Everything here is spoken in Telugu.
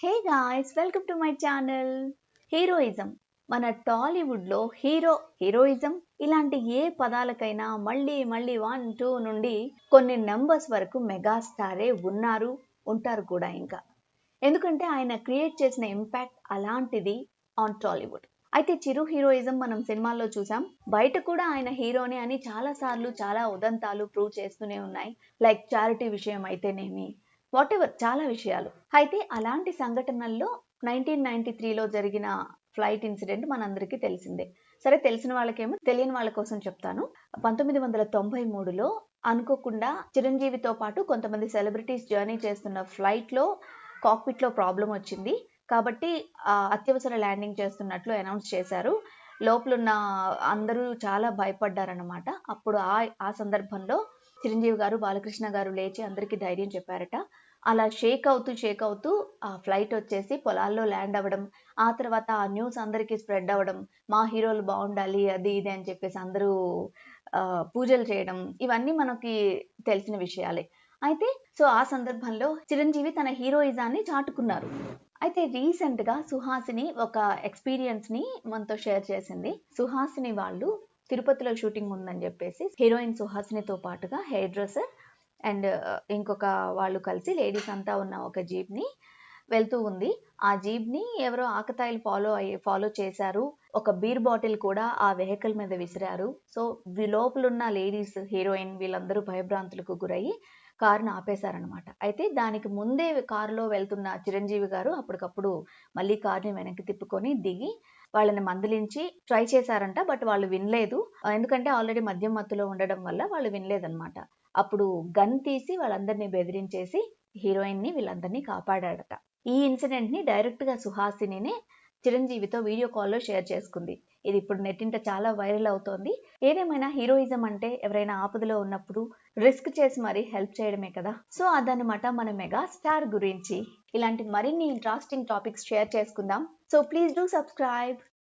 Hey guys, welcome to my channel. Heroism మన టాలీవుడ్లో హీరోయిజం ఇలాంటి ఏ పదాలకైనా మళ్ళీ మళ్ళీ 1 2 నుండి కొన్ని నెంబర్స్ వరకు మెగాస్టారే ఉన్నారు, ఉంటారు కూడా. ఇంకా ఎందుకంటే ఆయన క్రియేట్ చేసిన ఇంపాక్ట్ అలాంటిది ఆన్ టాలీవుడ్. అయితే చిరు హీరోయిజం మనం సినిమాల్లో చూసాం, బయట కూడా ఆయన హీరోని అని చాలా సార్లు చాలా ఉదంతాలు ప్రూవ్ చేస్తూనే ఉన్నాయి. లైక్ చారిటీ విషయం అయితేనేమి, వాట్ ఎవర్, చాలా విషయాలు. అయితే అలాంటి సంఘటనల్లో 1993లో జరిగిన ఫ్లైట్ ఇన్సిడెంట్ మనందరికీ తెలిసిందే. సరే, తెలిసిన వాళ్ళకేమో, తెలియని వాళ్ళ కోసం చెప్తాను. 1993లో అనుకోకుండా చిరంజీవితో పాటు కొంతమంది సెలబ్రిటీస్ జర్నీ చేస్తున్న ఫ్లైట్లో కాక్పిట్లో ప్రాబ్లం వచ్చింది. కాబట్టి అత్యవసర ల్యాండింగ్ చేస్తున్నట్లు అనౌన్స్ చేశారు. లోపలున్న అందరూ చాలా భయపడ్డారన్నమాట. అప్పుడు ఆ సందర్భంలో చిరంజీవి గారు, బాలకృష్ణ గారు లేచి అందరికీ ధైర్యం చెప్పారట. అలా షేక్ అవుతూ ఆ ఫ్లైట్ వచ్చేసి పొలాల్లో ల్యాండ్ అవ్వడం, ఆ తర్వాత ఆ న్యూస్ అందరికీ స్ప్రెడ్ అవ్వడం, మా హీరోలు బాగుండాలి అది ఇది అని చెప్పేసి అందరూ పూజలు చేయడం, ఇవన్నీ మనకి తెలిసిన విషయాలే. అయితే ఆ సందర్భంలో చిరంజీవి తన హీరోయిజాన్ని చాటుకున్నారు. అయితే రీసెంట్ గా సుహాసిని ఒక ఎక్స్పీరియన్స్ ని మనతో షేర్ చేసింది. సుహాసిని వాళ్ళు తిరుపతిలో షూటింగ్ ఉందని చెప్పేసి హీరోయిన్ సుహాసినితో పాటుగా హెయిర్ డ్రెస్సర్ అండ్ ఇంకొక వాళ్ళు కలిసి లేడీస్ అంతా ఉన్న ఒక జీప్ ని వెళ్తూ ఉంది. ఆ జీప్ ని ఎవరో ఆకతాయిలు ఫాలో చేశారు. ఒక బీర్ బాటిల్ కూడా ఆ వెహికల్ మీద విసిరారు. సో లోపలున్న లేడీస్, హీరోయిన్ వీళ్ళందరూ భయభ్రాంతులకు గురయ్యి కారును ఆపేశారనమాట. అయితే దానికి ముందే కారులో వెళ్తున్న చిరంజీవి గారు అప్పటికప్పుడు మళ్ళీ కారుని వెనక్కి తిప్పుకొని దిగి వాళ్ళని మందలించి ట్రై చేశారంట. బట్ వాళ్ళు వినలేదు. ఎందుకంటే ఆల్రెడీ మద్యం మత్తులో ఉండడం వల్ల వాళ్ళు వినలేదన్నమాట. అప్పుడు గన్ తీసి వాళ్ళందరినీ బెదిరించేసి హీరోయిన్ ని వీళ్ళందరినీ కాపాడాడట. ఈ ఇన్సిడెంట్ ని డైరెక్ట్ గా సుహాసినినే చిరంజీవితో వీడియో కాల్లో షేర్ చేసుకుంది. ఇది ఇప్పుడు నెట్టింట చాలా వైరల్ అవుతోంది. ఏదేమైనా హీరోయిజం అంటే ఎవరైనా ఆపదలో ఉన్నప్పుడు రిస్క్ చేసి మరీ హెల్ప్ చేయడమే కదా. సో అదనమాట మన మెగాస్టార్ గురించి. ఇలాంటి మరిన్ని ఇంట్రెస్టింగ్ టాపిక్స్ షేర్ చేసుకుందాం. So please do subscribe.